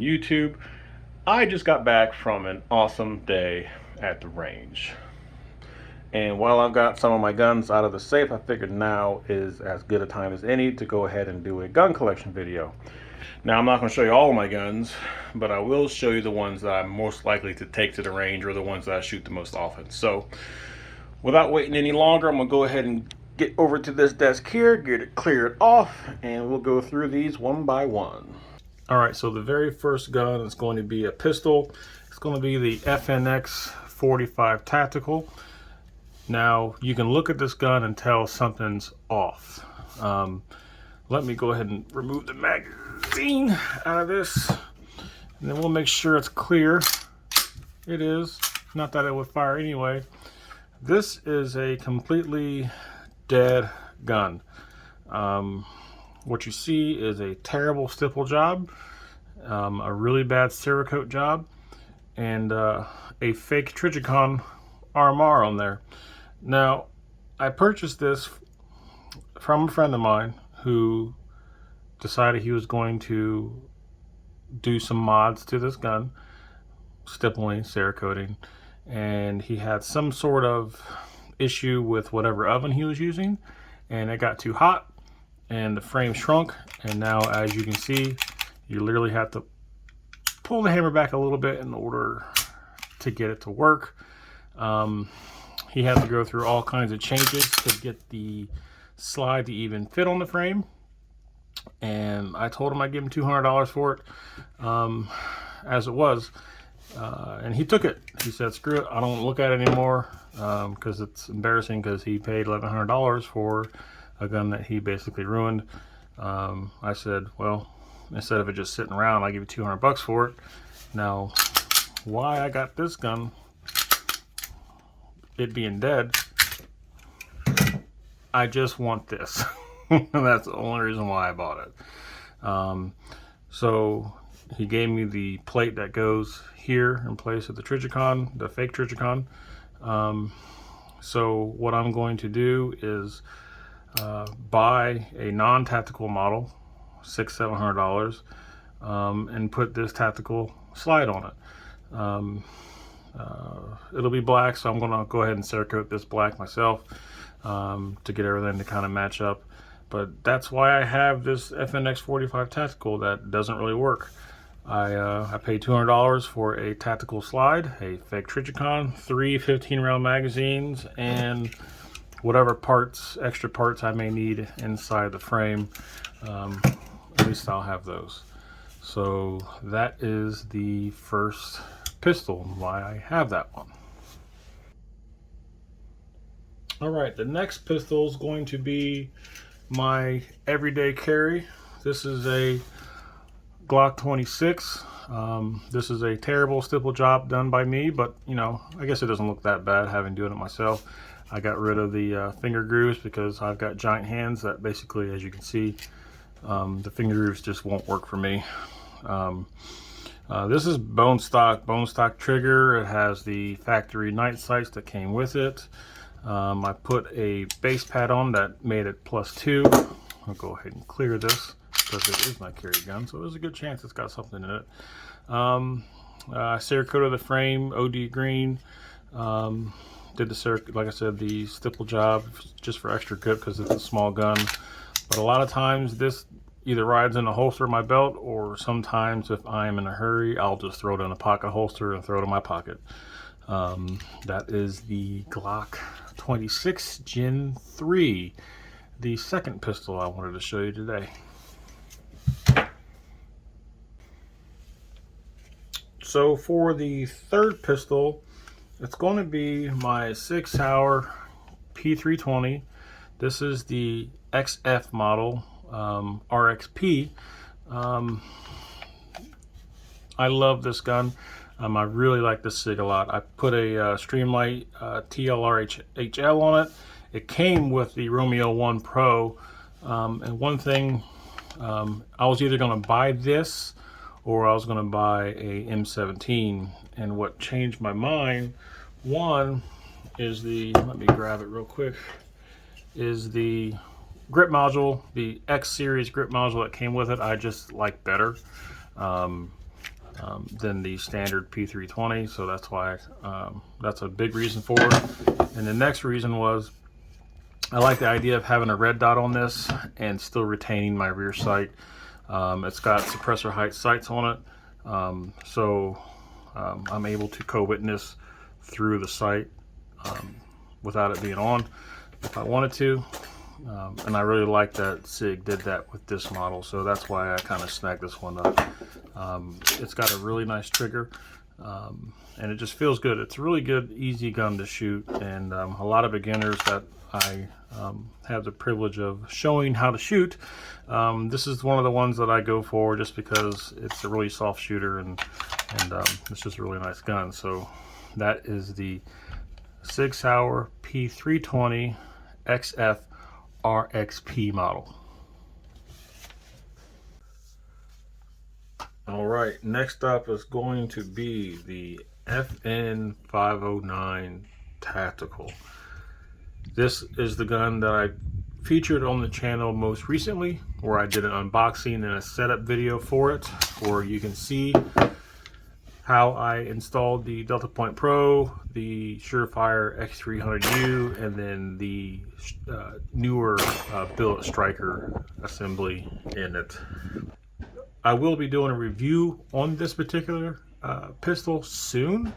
YouTube. I just got back from an awesome day at the range. And while I've got some of my guns out of the safe, I figured now is as good a time as any to go ahead and do a gun collection video. Now, I'm not going to show you all of my guns, but I will show you the ones that I'm most likely to take to the range, or the ones that I shoot the most often. So without waiting any longer, I'm going to go ahead and get over to this desk here, get it cleared off, and we'll go through these one by one. Alright, so the very first gun is going to be a pistol. It's going to be the FNX 45 Tactical. Now, you can look at this gun and tell something's off. Let me go ahead and remove the magazine out of this, and then we'll make sure it's clear. It is. Not that it would fire anyway. This is a completely dead gun. What you see is a terrible stipple job, a really bad Cerakote job, and a fake Trijicon RMR on there. Now, I purchased this from a friend of mine who decided he was going to do some mods to this gun, stippling, Cerakoting, and he had some sort of issue with whatever oven he was using, and it got too hot and the frame shrunk, and now, as you can see, you literally have to pull the hammer back a little bit in order to get it to work. He had to go through all kinds of changes to get the slide to even fit on the frame, and I told him I'd give him $200 for it, as it was, and he took it. He said, screw it, I don't look at it anymore, because it's embarrassing, because he paid $1,100 for a gun that he basically ruined. I said, well, instead of it just sitting around, I'll give you $200 for it. Now, why I got this gun, it being dead, I just want this. That's the only reason why I bought it. So he gave me the plate that goes here in place of the Trijicon, the fake Trijicon. So what I'm going to do is buy a non-tactical model, $600-700, and put this tactical slide on it. It'll be black, so I'm gonna go ahead and Cerakote this black myself, to get everything to kind of match up. But that's why I have this FNX 45 Tactical that doesn't really work. I paid $200 for a tactical slide, a fake Trijicon, 3 15-round magazines, and whatever parts, extra parts I may need inside the frame. At least I'll have those. So that is the first pistol, and why I have that one. Alright, the next pistol is going to be my everyday carry. This is a Glock 26. This is a terrible stipple job done by me, but you know, I guess it doesn't look that bad having doing it myself. I got rid of the finger grooves because I've got giant hands that basically, as you can see, the finger grooves just won't work for me. This is bone stock trigger. It has the factory night sights that came with it. I put a base pad on that made it +2. I'll go ahead and clear this because it is my carry gun, so there's a good chance it's got something in it. Cerakoted the frame, OD green. Did the like I said, the stipple job just for extra grip because it's a small gun. But a lot of times this either rides in a holster of my belt, or sometimes if I'm in a hurry, I'll just throw it in a pocket holster and throw it in my pocket. That is the Glock 26 Gen 3, the second pistol I wanted to show you today. So for the third pistol, it's going to be my 6 Hour P320. This is the XF model, RXP. I love this gun. I really like this SIG a lot. I put a Streamlight TLR HL on it. It came with the Romeo 1 Pro, and one thing, I was either going to buy this or I was going to buy a M17, and what changed my mind, one is the, let me grab it real quick, is the grip module, the X series grip module that came with it. I just like better. than the standard P320, so that's why that's a big reason for it. And the next reason was I like the idea of having a red dot on this and still retaining my rear sight. It's got suppressor height sights on it, so I'm able to co-witness through the sight without it being on if I wanted to. And I really like that SIG did that with this model, so that's why I kind of snagged this one up. It's got a really nice trigger, and it just feels good. It's a really good, easy gun to shoot, and a lot of beginners that I have the privilege of showing how to shoot, this is one of the ones that I go for just because it's a really soft shooter, and it's just a really nice gun. So that is the Sig Sauer P320 XF RXP model. All right, next up is going to be the FN 509 Tactical. This is the gun that I featured on the channel most recently, where I did an unboxing and a setup video for it, where you can see how I installed the Delta Point Pro, the Surefire X300U, and then the newer billet striker assembly in it. I will be doing a review on this particular pistol soon,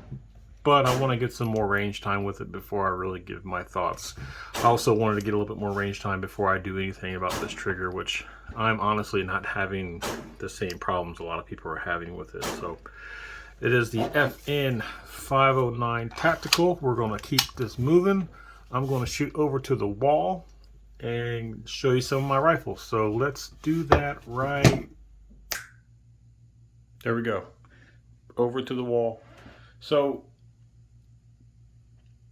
but I want to get some more range time with it before I really give my thoughts. I also wanted to get a little bit more range time before I do anything about this trigger, which I'm honestly not having the same problems a lot of people are having with it. So it is the FN 509 Tactical. We're going to keep this moving. I'm going to shoot over to the wall and show you some of my rifles. So let's do that right. There we go. Over to the wall. So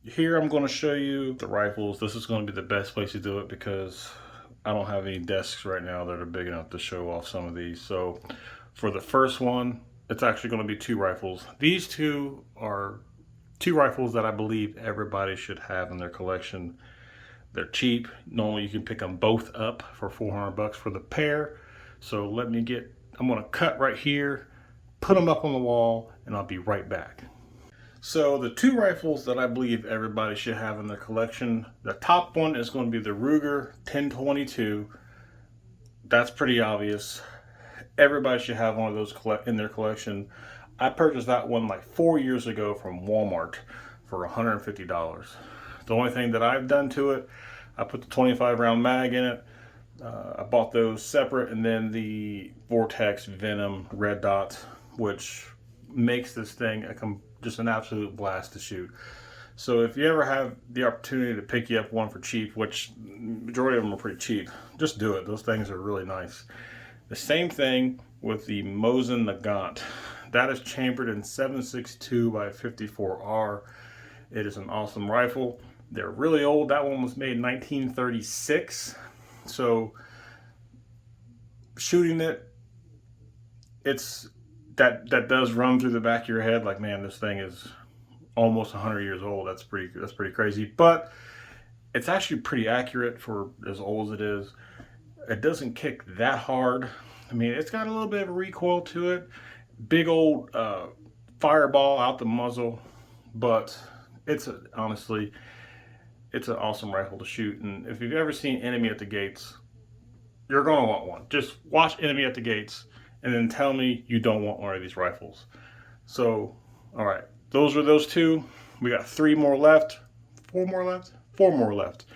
here I'm going to show you the rifles. This is going to be the best place to do it because I don't have any desks right now that are big enough to show off some of these. So for the first one, it's actually going to be two rifles. These two are two rifles that I believe everybody should have in their collection. They're cheap. Normally you can pick them both up for 400 bucks for the pair. So I'm going to cut right here, put them up on the wall, and I'll be right back. So the two rifles that I believe everybody should have in their collection, the top one is going to be the Ruger 1022. That's pretty obvious. Everybody should have one of those in their collection. I purchased that one like 4 years ago from Walmart for $150. The only thing that I've done to it, I put the 25 round mag in it. I bought those separate, and then the Vortex Venom red dot, which makes this thing just an absolute blast to shoot. So if you ever have the opportunity to pick you up one for cheap, which majority of them are pretty cheap, just do it. Those things are really nice. The same thing with the Mosin Nagant. That is chambered in 7.62 by 54R. It is an awesome rifle. They're really old. That one was made in 1936. So shooting it, that does run through the back of your head like, man, this thing is almost 100 years old. That's pretty crazy. But it's actually pretty accurate for as old as it is. It doesn't kick that hard. I mean, it's got a little bit of a recoil to it. Big old fireball out the muzzle, but honestly, it's an awesome rifle to shoot. And if you've ever seen Enemy at the Gates, you're gonna want one. Just watch Enemy at the Gates and then tell me you don't want one of these rifles. So, all right, those are those two. We got 3 more left, 4 more left, 4 more left.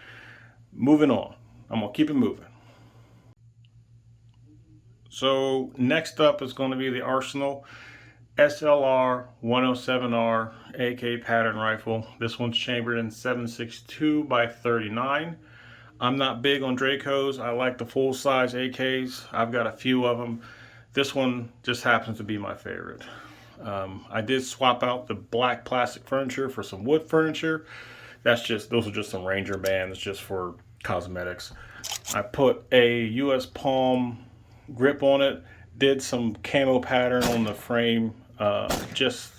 Moving on. I'm gonna keep it moving. So next up is going to be the Arsenal SLR 107R AK pattern rifle. This one's chambered in 7.62 by 39. I'm not big on Dracos. I like the full size AKs. I've got a few of them. This one just happens to be my favorite. I did swap out the black plastic furniture for some wood furniture. Those are just some Ranger bands just for cosmetics. I put a US Palm grip on it, did some camo pattern on the frame, just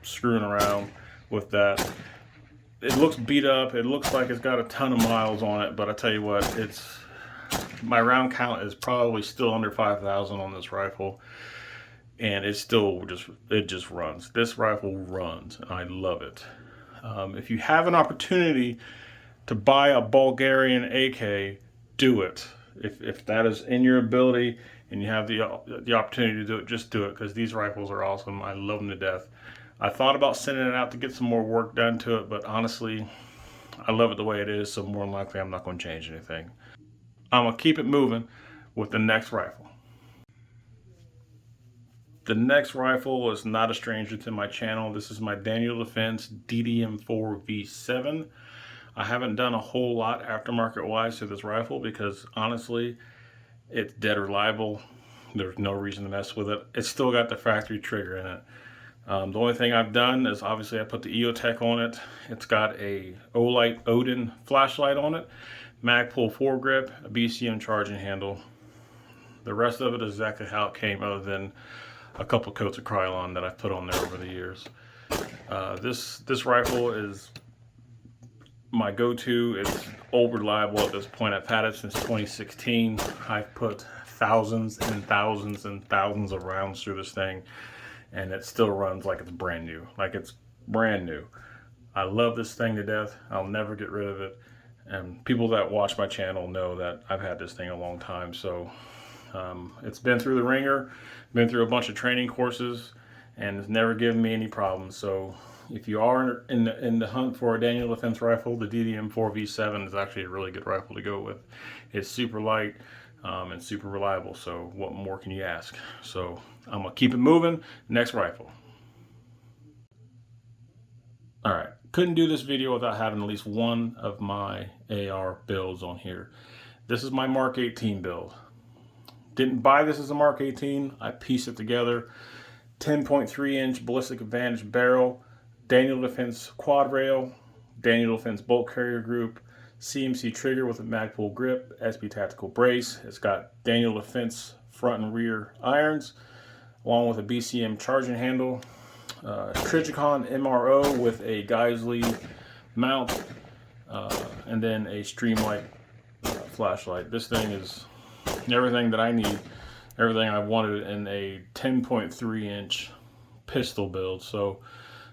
screwing around with that. It looks beat up. It looks like it's got a ton of miles on it, but I tell you what, my round count is probably still under 5,000 on this rifle. and it just runs. This rifle runs, and I love it. If you have an opportunity to buy a Bulgarian AK, do it. If that is in your ability and you have the opportunity to do it, just do it, because these rifles are awesome. I love them to death. I thought about sending it out to get some more work done to it, but honestly, I love it the way it is, so more than likely I'm not going to change anything. I'm going to keep it moving with the next rifle. The next rifle is not a stranger to my channel. This is my Daniel Defense DDM4 V7. I haven't done a whole lot aftermarket wise to this rifle because honestly, it's dead reliable. There's no reason to mess with it. It's still got the factory trigger in it. The only thing I've done is obviously I put the EOTech on it. It's got a Olight Odin flashlight on it, Magpul foregrip, a BCM charging handle. The rest of it is exactly how it came, other than a couple coats of Krylon that I've put on there over the years. This rifle is my go-to. It's old reliable at this point. I've had it since 2016. I've put thousands and thousands and thousands of rounds through this thing, and it still runs like it's brand new. Like it's brand new. I love this thing to death. I'll never get rid of it. And people that watch my channel know that I've had this thing a long time. So it's been through the ringer, been through a bunch of training courses, and it's never given me any problems. So if you are in the hunt for a Daniel Defense rifle, the DDM4 V7 is actually a really good rifle to go with. It's super light and super reliable, so what more can you ask? So I'm gonna keep it moving. Next rifle. All right, couldn't do this video without having at least one of my AR builds on here. This is my Mark 18 build. Didn't buy this as a Mark 18, I pieced it together. 10.3 inch ballistic advantage barrel, Daniel Defense quad rail, Daniel Defense bolt carrier group, CMC trigger with a Magpul grip, SB tactical brace. It's got Daniel Defense front and rear irons, along with a BCM charging handle, Trijicon MRO with a Geisley mount, and then a Streamlight flashlight. This thing is everything that I need, everything I wanted in a 10.3 inch pistol build. So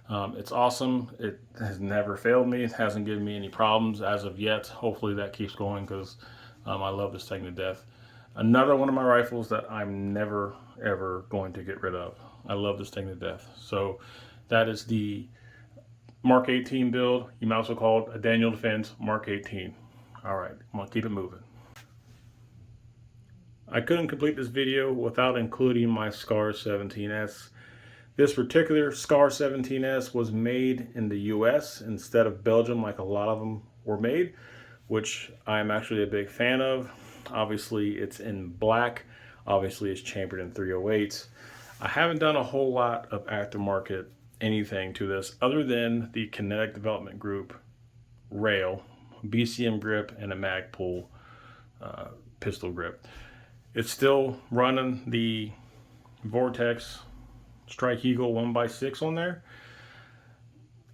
it's awesome. It has never failed me. It hasn't given me any problems as of yet. Hopefully that keeps going, because I love this thing to death. Another one of my rifles that I'm never ever going to get rid of. I love this thing to death. So that is the Mark 18 build. You might also call it a Daniel Defense Mark 18. All right, I'm gonna keep it moving. I couldn't complete this video without including my SCAR 17S. This particular SCAR 17S was made in the US instead of Belgium, like a lot of them were made, which I'm actually a big fan of. Obviously it's in black. Obviously it's chambered in 308s. I haven't done a whole lot of aftermarket anything to this other than the Kinetic Development Group rail, BCM grip, and a Magpul pistol grip. It's still running the Vortex Strike Eagle 1x6 on there.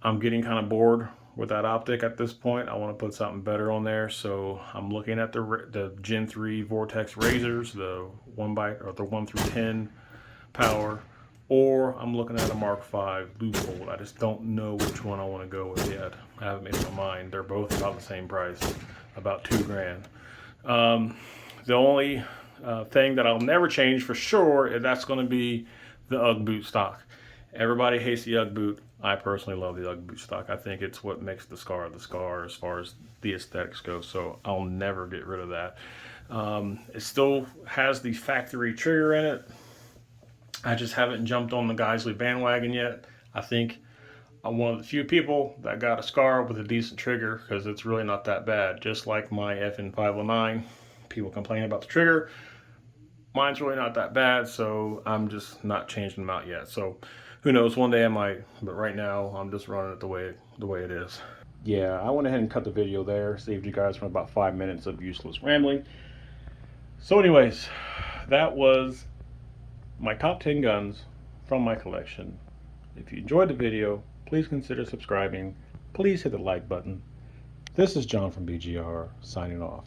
I'm getting kind of bored with that optic at this point. I want to put something better on there, so I'm looking at the Gen 3 Vortex Razors, the 1 through 10 power, or I'm looking at a Mark 5 Loophole. I just don't know which one I want to go with yet. I haven't made up my mind. They're both about the same price, about $2,000. The only thing that I'll never change for sure, and that's going to be the UGG boot stock. Everybody hates the UGG boot. I personally love the UGG boot stock. I think it's what makes the SCAR as far as the aesthetics go, so I'll never get rid of that. It still has the factory trigger in it. I just haven't jumped on the Geisley bandwagon yet. I think I'm one of the few people that got a SCAR with a decent trigger, because it's really not that bad. Just like my FN509, people complain about the trigger. Mine's really not that bad, so I'm just not changing them out yet. So who knows, one day I might, but right now I'm just running it the way it is. Yeah, I went ahead and cut the video there, saved you guys from about 5 minutes of useless rambling. So anyways, that was my top 10 guns from my collection. If you enjoyed the video, please consider subscribing. Please hit the like button. This is John from BGR, signing off.